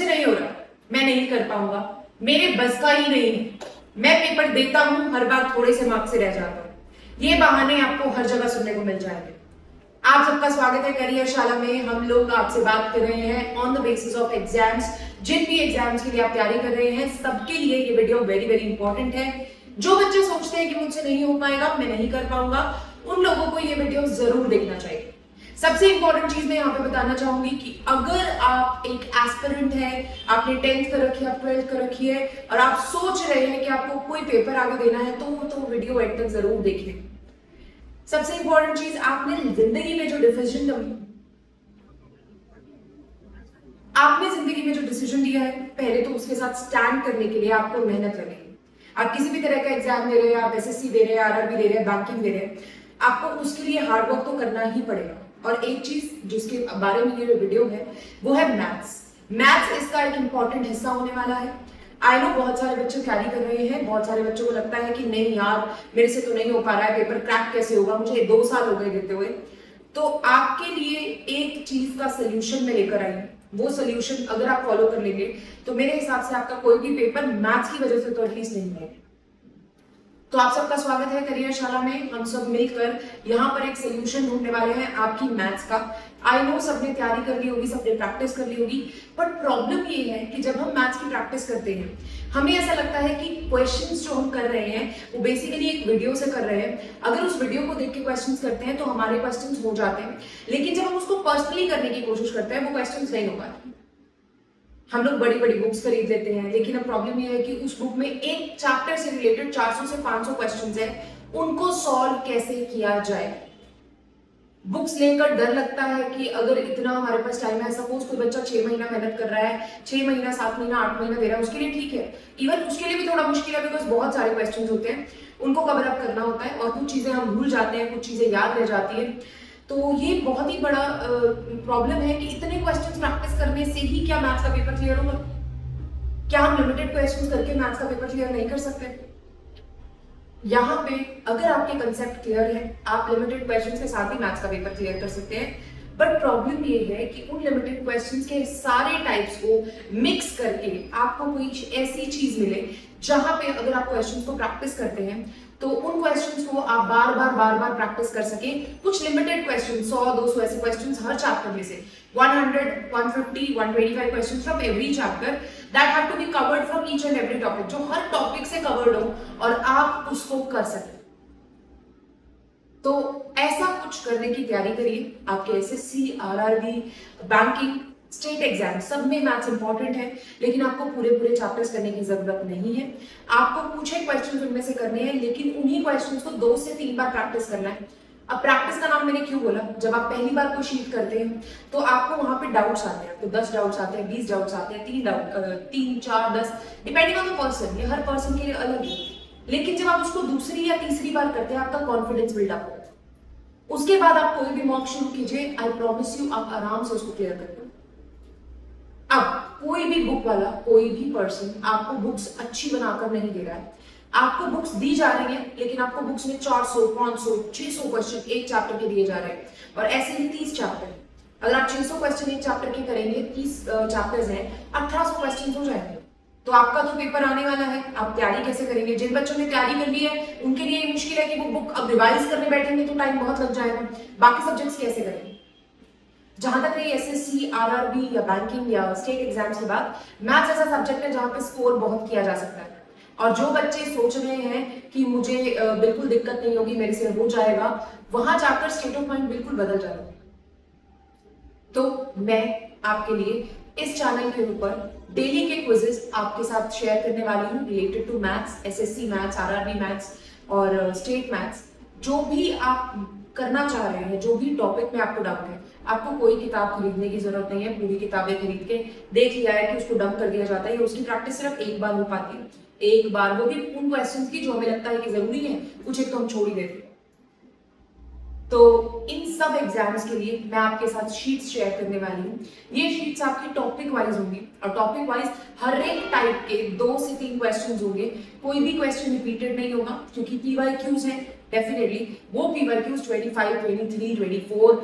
मुझसे नहीं हो रहा, मैं नहीं कर पाऊंगा, मेरे बस का ही नहीं है, मैं पेपर देता हूं, हर बार थोड़े से मार्क्स से रह जाता हूं। ये बहाने आपको हर जगह सुनने को मिल जाएंगे। आप सबका स्वागत है करियर शाला में। हम लोग आपसे बात कर रहे हैं on the basis of exams. जिन भी एग्जाम्स के लिए आप तैयारी कर रहे हैं, सबके लिए ये वीडियो वेरी वेरी इंपॉर्टेंट है। जो बच्चे सोचते हैं कि मुझसे नहीं हो पाएगा, मैं नहीं कर पाऊंगा, उन लोगों को ये वीडियो जरूर देखना चाहिए। सबसे इंपॉर्टेंट चीज मैं यहाँ पे बताना चाहूंगी कि अगर आप एक एस्पिरेंट है, आपने 10th कर रखी है, 12th कर रखी है और आप सोच रहे हैं कि आपको कोई पेपर आगे देना है, तो वीडियो एंड तक जरूर देखें। सबसे इंपॉर्टेंट चीज, आपने जिंदगी में जो डिसीजन लिया है, पहले तो उसके साथ स्टैंड करने के लिए आपको मेहनत करनी है। आप किसी भी तरह का एग्जाम दे रहे हैं, आप एसएससी दे रहे हैं, आरआरबी दे रहे हैं, बैंकिंग दे रहे हैं, आपको उसके लिए हार्ड वर्क तो करना ही पड़ेगा। और एक चीज जिसके बारे में ये वीडियो है वो है मैथ्स। मैथ्स इसका एक इंपॉर्टेंट हिस्सा होने वाला है। आई नो बहुत सारे बच्चे तैयारी कर रहे हैं, बहुत सारे बच्चों को लगता है कि नहीं यार मेरे से तो नहीं हो पा रहा है, पेपर क्रैक कैसे होगा, मुझे 2 साल हो गए देते हुए। तो आपके लिए एक चीज का सोल्यूशन में लेकर आई। वो सोल्यूशन अगर आप फॉलो कर लेंगे तो मेरे हिसाब से आपका कोई भी पेपर मैथ्स की वजह से तो एटलीस्ट नहीं होगा। तो आप सबका स्वागत है करियर शाला में। हम सब मिलकर यहाँ पर एक सोल्यूशन ढूंढने वाले हैं आपकी मैथ्स का। आई नो सबने तैयारी कर ली होगी, सबने प्रैक्टिस कर ली होगी, बट प्रॉब्लम ये है कि जब हम मैथ्स की प्रैक्टिस करते हैं, हमें ऐसा लगता है कि क्वेश्चंस जो हम कर रहे हैं वो बेसिकली एक वीडियो से कर रहे हैं। अगर उस वीडियो को देख के क्वेश्चंस करते हैं तो हमारे क्वेश्चंस हो जाते हैं, लेकिन जब हम उसको पर्सनली करने की कोशिश करते हैं वो क्वेश्चंस नहीं हो पाते। हम लोग बड़ी बड़ी बुक्स खरीद लेते हैं, लेकिन अब प्रॉब्लम ये है कि उस बुक में एक चैप्टर से रिलेटेड 400 से 500 क्वेश्चंस हैं, उनको सॉल्व कैसे किया जाए। बुक्स लेकर डर लगता है कि अगर इतना हमारे पास टाइम है, सपोज कोई बच्चा 6 महीना मेहनत कर रहा है, 6 महीना 7 महीना 8 महीना दे रहा है, उसके लिए ठीक है। इवन उसके लिए भी थोड़ा मुश्किल है, बिकॉज बहुत सारे क्वेश्चन होते हैं, उनको कवर अप करना होता है और कुछ चीजें हम भूल जाते हैं, कुछ चीजें याद रह जाती है। तो ये बहुत ही बड़ा प्रॉब्लम है कि इतने क्वेश्चंस प्रैक्टिस करने से ही क्या मैथ्स का पेपर क्लियर होगा? क्या हम लिमिटेड क्वेश्चंस करके मैथ्स का पेपर क्लियर नहीं कर सकते? यहाँ पे अगर आपके कंसेप्ट क्लियर है, आप लिमिटेड क्वेश्चंस के साथ ही मैथ्स का पेपर क्लियर कर सकते हैं। बट प्रॉब्लम ये है कि उन लिमिटेड क्वेश्चंस के सारे टाइप्स को मिक्स करके आपको कोई ऐसी चीज मिले जहां पे अगर आप क्वेश्चंस को प्रैक्टिस करते हैं तो उन क्वेश्चंस को आप बार बार प्रैक्टिस कर सके। कुछ लिमिटेड क्वेश्चन, 100-200 ऐसे क्वेश्चंस हर चैप्टर में से, 100, 150, 125 questions from every chapter that have to be covered from each and every topic, जो हर टॉपिक से कवर्ड हो और आप उसको कर सकें। तो ऐसा कुछ करने की तैयारी करिए। आपके SSC, RRB, banking, state exam, सब में मैथ्स इंपॉर्टेंट है, लेकिन आपको पूरे चैप्टर्स करने की जरूरत नहीं है। आपको कुछ ही क्वेश्चंस उनमें से करने हैं, लेकिन उन्हीं क्वेश्चंस को 2 से 3 बार प्रैक्टिस करना है। अब प्रैक्टिस का नाम मैंने क्यों बोला? जब आप पहली बार कोई शीट करते हैं तो आपको वहां पे डाउट्स आते हैं, तो 10 डाउट्स आते हैं, 20 डाउट्स आते हैं, 3, 4, 10, डिपेंडिंग ऑन द पर्सन, ये हर पर्सन के लिए अलग है। लेकिन जब आप उसको दूसरी या तीसरी बार करते हैं, आपका कॉन्फिडेंस बिल्डअप होता है। उसके बाद आप कोई भी मॉक शुरू कीजिए, आई प्रॉमिस यू आप आराम से उसको क्लियर करते हो। अब कोई भी बुक वाला, कोई भी पर्सन आपको बुक्स अच्छी बनाकर नहीं दे रहा है। आपको बुक्स दी जा रही हैं, लेकिन आपको बुक्स में 400, 500, 600 क्वेश्चन एक चैप्टर के दिए जा रहे हैं, और ऐसे ही 30 चैप्टर। अगर आप 600 क्वेश्चन एक चैप्टर के करेंगे, 30 चैप्टर्स हैं, 1800 क्वेश्चन हो जाएंगे। तो आपका तो पेपर आने वाला है, आप तैयारी कैसे करेंगे? जिन बच्चों ने तैयारी कर ली है उनके लिए मुश्किल है कि वो बुक अब रिवाइज करने बैठेंगे तो टाइम बहुत लग जाएगा। बाकी सब्जेक्ट्स कैसे करेंगे? जहां तक रही एसएससी, आरआरबी या बैंकिंग या स्टेट एग्जाम्स के बाद, मैथ्स ऐसा सब्जेक्ट है जहां पे स्कोर बहुत किया जा सकता है। और जो बच्चे सोच रहे हैं कि मुझे बिल्कुल दिक्कत नहीं होगी, मेरे से हो जाएगा, वहां जाकर स्टेट ऑफ माइंड बिल्कुल बदल जाएगा। तो मैं आपके लिए इस चैनल के ऊपर डेली के क्विजेस आपके साथ शेयर करने वाली हूँ related to maths, SSC maths, RRB maths और स्टेट मैथ्स। जो भी आप करना चाह रहे हैं, जो भी टॉपिक में आपको डाउट है, आपको कोई किताब खरीदने की जरूरत नहीं है। पूरी किताबें खरीद के देख लिया है कि उसको डंप कर दिया जाता है, या उसकी प्रैक्टिस सिर्फ एक बार हो पाती है, एक बार, वो भी उन क्वेश्चंस की जो हमें लगता है कि जरूरी है, कुछ एक तो हम छोड़ ही देते हैं। तो इन सब एग्जाम्स के लिए मैं आपके साथ शीट्स शेयर करने वाली हूँ। ये शीट्स आपकी टॉपिक वाइज होंगी, और टॉपिक वाइज हर एक टाइप के 2 से 3 क्वेश्चन होंगे। कोई भी क्वेश्चन रिपीटेड नहीं होगा, क्योंकि पीवाईक्यूज है, डेफिनेटली वो PYQs 25, 23, 24,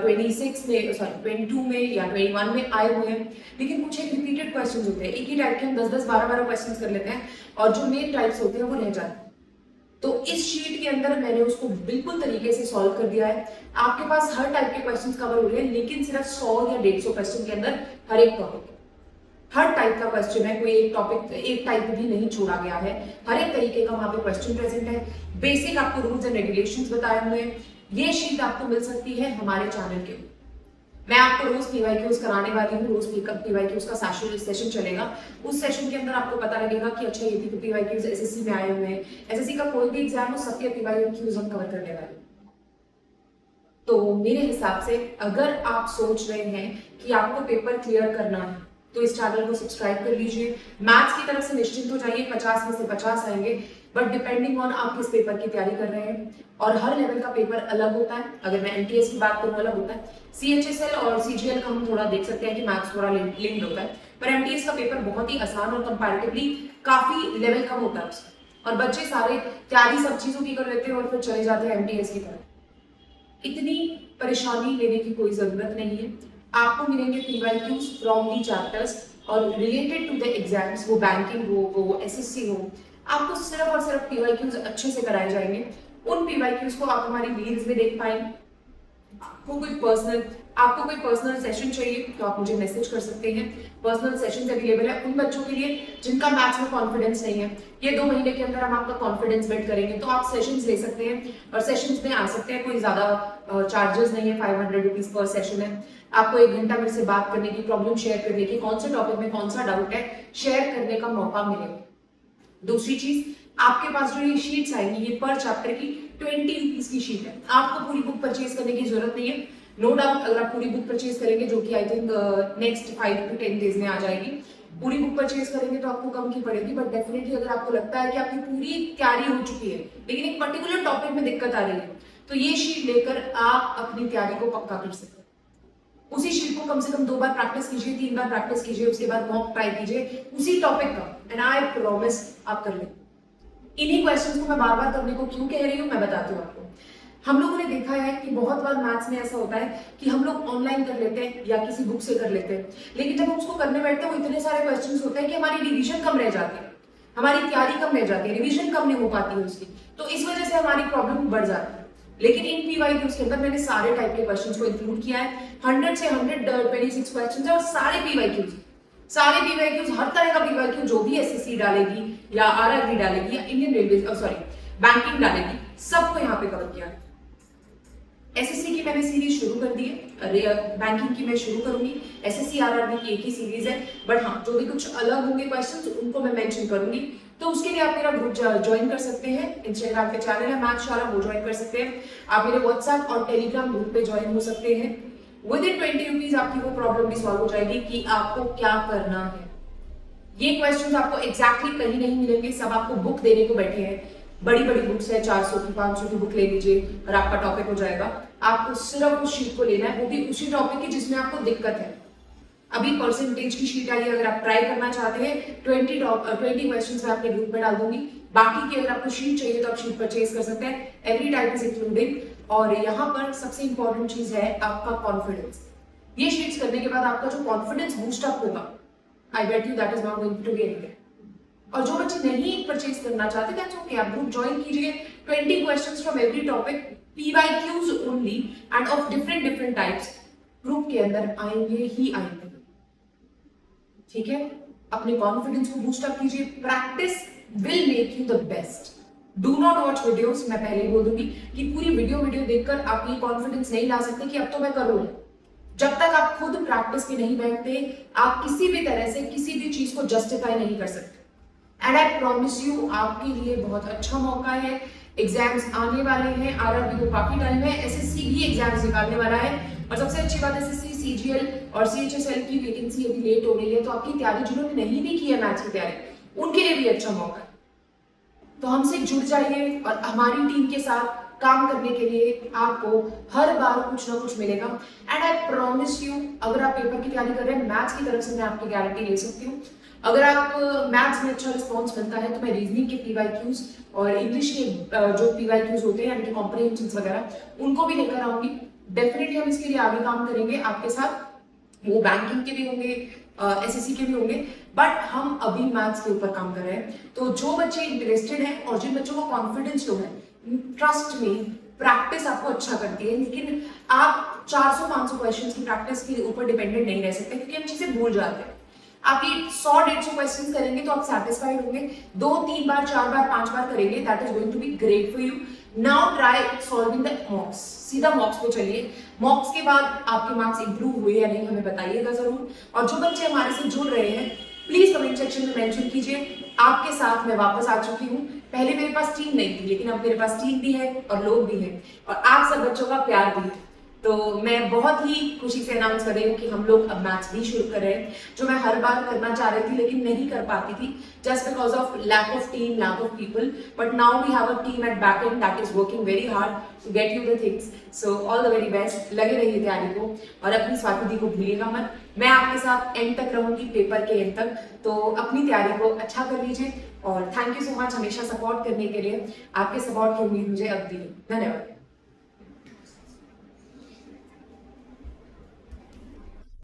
26 में, सॉरी 22 में या 21 में आए हुए हैं, लेकिन कुछ एक रिपीटेड क्वेश्चंस होते हैं, एक ही टाइप के हम 10-10, 12-12 क्वेश्चंस कर लेते हैं और जो मेन टाइप्स होते हैं वो रह जाते हैं। तो इस शीट के अंदर मैंने उसको बिल्कुल तरीके से सॉल्व कर दिया है। आपके पास हर टाइप के क्वेश्चंस कवर हो रहे हैं, लेकिन सिर्फ 100 या 150 क्वेश्चन के अंदर हर एक टॉपिक, हर टाइप का क्वेश्चन है, कोई एक टॉपिक, एक टाइप भी नहीं छोड़ा गया है, हर एक तरीके का वहां पे क्वेश्चन प्रेजेंट है। बेसिक आपको रूल्स एंड रेगुलेशंस बताए हुए हैं। ये शीट आपको मिल सकती है हमारे चैनल के। मैं आपको रोज PYQs कराने वाली हूँ, रोज PYQs का सेशन चलेगा। उस सेशन के अंदर आपको पता लगेगा कि अच्छा ये भी PYQs SSC में आए हुए हैं, SSC का कोई भी एग्जाम हो, सबके PYQs हम कवर करने वाले हैं। तो मेरे हिसाब से अगर आप सोच रहे हैं कि आपको पेपर क्लियर करना है तो इस चैनल को सब्सक्राइब कर लीजिए। मैथ्स की तरफ से निश्चिंत हो जाइए, 50 में से 50 आएंगे, बट डिपेंडिंग ऑन आप किस पेपर की तैयारी कर रहे हैं, और हर लेवल का पेपर अलग होता है। अगर मैं MTS की बात करूँ अलग होता है, CHSL और CGL का हम थोड़ा देख सकते हैं कि मैथ्स थोड़ा लिंक्ड होता है, पर MTS का पेपर बहुत ही आसान और कंपैरेटिवली काफी लेवल कम होता है उसका, और बच्चे सारे तैयारी सब चीजों की कर लेते हैं और फिर चले जाते हैं MTS की तरफ। इतनी परेशानी लेने की कोई जरूरत नहीं है। आपको मिलेंगे PYQs फ्रॉम दी चैप्टर्स और रिलेटेड टू द एग्जाम्स, वो बैंकिंग हो, वो SSC हो, आपको सिर्फ और सिर्फ PYQs अच्छे से कराए जाएंगे। उन PYQs को आप हमारी रील्स में देख पाएंगे। आपको कोई पर्सनल सेशन चाहिए तो आप मुझे मैसेज कर सकते हैं। पर्सनल सेशंस अवेलेबल है उन बच्चों के लिए जिनका मैथ्स में कॉन्फिडेंस नहीं है। ये 2 महीने के अंदर हम आपका कॉन्फिडेंस बिल्ड करेंगे, तो आप सेशंस ले सकते हैं और सेशंस में आ सकते हैं। कोई ज्यादा चार्जेस नहीं है, 500 रुपीज पर सेशन है। आपको 1 घंटा मेरे से बात करने की, प्रॉब्लम शेयर करने की, कौन से टॉपिक में कौन सा डाउट है शेयर करने का मौका मिलेगा। दूसरी चीज, आपके पास जो ये शीट्स आएंगी, ये पर चैप्टर की 20 रुपीज की शीट है। आपको पूरी बुक परचेज करने की जरूरत नहीं है। नो डाउट अगर आप पूरी बुक परचेज करेंगे, जो कि I think next 5 to 10 days में आ जाएगी, पूरी बुक परचेज करेंगे तो आपको कम की पड़ेगी। बट डेफिनेटली अगर आपको लगता है कि आपकी पूरी तैयारी हो चुकी है लेकिन एक पर्टिकुलर टॉपिक में दिक्कत आ रही है, तो ये शीट लेकर आप अपनी तैयारी को पक्का कर सकते हैं। उसी शीट को कम से कम 2 बार प्रैक्टिस कीजिए, 3 बार प्रैक्टिस कीजिए, उसके बाद मॉक ट्राई कीजिए उसी टॉपिक का, एंड आई प्रॉमिस आप कर लेंगे। इन्हीं क्वेश्चंस को मैं बार बार करने को क्यों कह रही हूँ मैं बताती हूँ आपको। हम लोगों ने देखा है कि बहुत बार मैथ्स में ऐसा होता है कि हम लोग ऑनलाइन कर लेते हैं या किसी बुक से कर लेते हैं, लेकिन जब हम उसको करने बैठते हैं वो इतने सारे क्वेश्चंस होते हैं कि हमारी रिवीजन कम रह जाती है, हमारी तैयारी कम रह जाती है, रिवीजन कम नहीं हो पाती है उसकी, तो इस वजह से हमारी प्रॉब्लम बढ़ जाती है। लेकिन इन PYQs के अंदर मैंने सारे टाइप के क्वेश्चंस को इंक्लूड किया है। 100 से 126 क्वेश्चंस है और सारे PYQs हर तरह का PYQ जो भी SSC डालेगी या RRB डालेगी या इंडियन रेलवे बैंकिंग डालेगी, सबको यहाँ पे कवर किया है। SSC की मैंने सीरीज शुरू कर दी है, बैंकिंग की मैं शुरू करूंगी, SSC RRB की एक ही सीरीज है, बट हाँ जो भी कुछ अलग होंगे क्वेश्चंस उनको मैं मेंशन करूंगी। तो उसके लिए आप मेरा ग्रुप ज्वाइन कर सकते हैं, इंस्टाग्राम पे चैनल है मैथशाला, वो ज्वाइन कर सकते हैं। आप मेरे व्हाट्सएप और टेलीग्राम ग्रुप पे ज्वाइन हो सकते हैं। विद इन 20 रुपीज आपकी वो प्रॉब्लम भी सॉल्व हो जाएगी कि आपको क्या करना है। ये क्वेश्चंस आपको एग्जैक्टली कहीं नहीं मिलेंगे, सब आपको बुक देने को बैठे हैं। बड़ी बड़ी बुक्स है, 400 की 500 की बुक ले लीजिए और आपका टॉपिक हो जाएगा। आपको सिर्फ उस शीट को लेना है, वो भी उसी टॉपिक की जिसमें आपको दिक्कत है। अभी परसेंटेज की शीट आई है, अगर आप ट्राई करना चाहते हैं 20 क्वेश्चंस मैं अपने ग्रुप में डाल दूंगी। बाकी की अगर आपको शीट चाहिए तो आप शीट परचेज कर सकते हैं, एवरी टाइप इज इंक्लूडेड। और यहाँ पर सबसे इंपॉर्टेंट चीज है आपका कॉन्फिडेंस। ये शीट्स करने के बाद आपका जो कॉन्फिडेंस बूस्ट अप होगा, I bet you that is not going to be anything. और जो बच्चे नहीं परचेज करना चाहते दैट्स ओके, आप ग्रुप ज्वाइन कीजिए। 20 questions from every topic, PYQs only and of different types group के अंदर आएंगे ही आएंगे। ठीक है, अपने कॉन्फिडेंस को बूस्ट अप कीजिए। Practice will make you the best. Do not watch videos. मैं पहले बोल दूंगी कि पूरी वीडियो देखकर आप ये कॉन्फिडेंस नहीं ला सकते कि अब तो मैं करूँ। जब तक आप खुद प्रैक्टिस पे नहीं बैठते, आप किसी भी तरह से किसी भी चीज को जस्टिफाई नहीं कर सकते। एंड आई प्रॉमिस यू आपके लिए बहुत अच्छा मौका है। एग्जाम्स आने वाले हैं, RRB को काफी टाइम है, SSC भी एग्जाम्स निकालने वाला है, और सबसे अच्छी बात SSC, CGL और CHSL की वैकेंसी अभी लेट हो रही है, तो आपकी तैयारी जिन्होंने नहीं भी की है मैथ्स की तैयारी, उनके लिए भी अच्छा मौका है। तो हमसे जुड़ जाइए और हमारी टीम के साथ काम करने के लिए आपको हर बार कुछ ना कुछ मिलेगा। एंड आई प्रॉमिस यू, अगर आप पेपर की तैयारी कर रहे हैं, मैथ्स की तरफ से मैं आपकी गारंटी ले सकती हूँ, अगर आप मैथ्स में अच्छा रिस्पॉन्स मिलता है तो मैं रीजनिंग के PYQs और इंग्लिश के जो PYQs होते हैं यानी कि कॉम्प्रिहेंशन वगैरह उनको भी लेकर आऊंगी। डेफिनेटली हम इसके लिए आगे काम करेंगे आपके साथ, वो बैंकिंग के भी होंगे, SSC के भी होंगे, बट हम अभी मैथ्स के ऊपर काम कर रहे हैं। तो जो बच्चे इंटरेस्टेड हैं और जिन बच्चों को कॉन्फिडेंस लो है, ट्रस्ट में प्रैक्टिस आपको अच्छा करती है, लेकिन आप 400-500 क्वेश्चंस की प्रैक्टिस के ऊपर डिपेंडेंट नहीं रह सकते क्योंकि हम चीजें भूल जाते हैं। आप ये 100-150 क्वेश्चंस करेंगे तो आप सेटिस्फाइड होंगे, 2-3 बार 4 बार 5 बार करेंगे, that is going to be great for you. Now try solving the mocks, सीधा मॉक्स पे चलिए। मॉक्स के बाद आपके मार्क्स इंप्रूव हुए या नहीं हमें बताइएगा जरूर। और जो बच्चे हमारे से जुड़ रहे हैं प्लीज कमेंट सेक्शन में मेंशन कीजिए। आपके साथ मैं वापस आ चुकी हूँ। पहले मेरे पास टीम नहीं थी, लेकिन अब मेरे पास टीम भी है और लोग भी हैं और आप सब बच्चों का प्यार भी है। तो मैं बहुत ही खुशी से अनाउंस कर रही हूँ कि हम लोग अब मैथ्स भी शुरू कर रहे हैं, जो मैं हर बार करना चाह रही थी लेकिन नहीं कर पाती थी, just because of lack of team, lack of people. But now we have a team at back end that is working very hard to get you the things. So all the very best, लगे रहिए तैयारी को और अपनी स्वाति दी को भूलिएगा मत। मैं आपके साथ एंड तक रहूंगी, पेपर के एंड तक, तो अपनी तैयारी को अच्छा कर लीजिए। और थैंक यू सो मच हमेशा सपोर्ट करने के लिए। आपके सपोर्ट की उम्मीद मुझे अब भी है। धन्यवाद।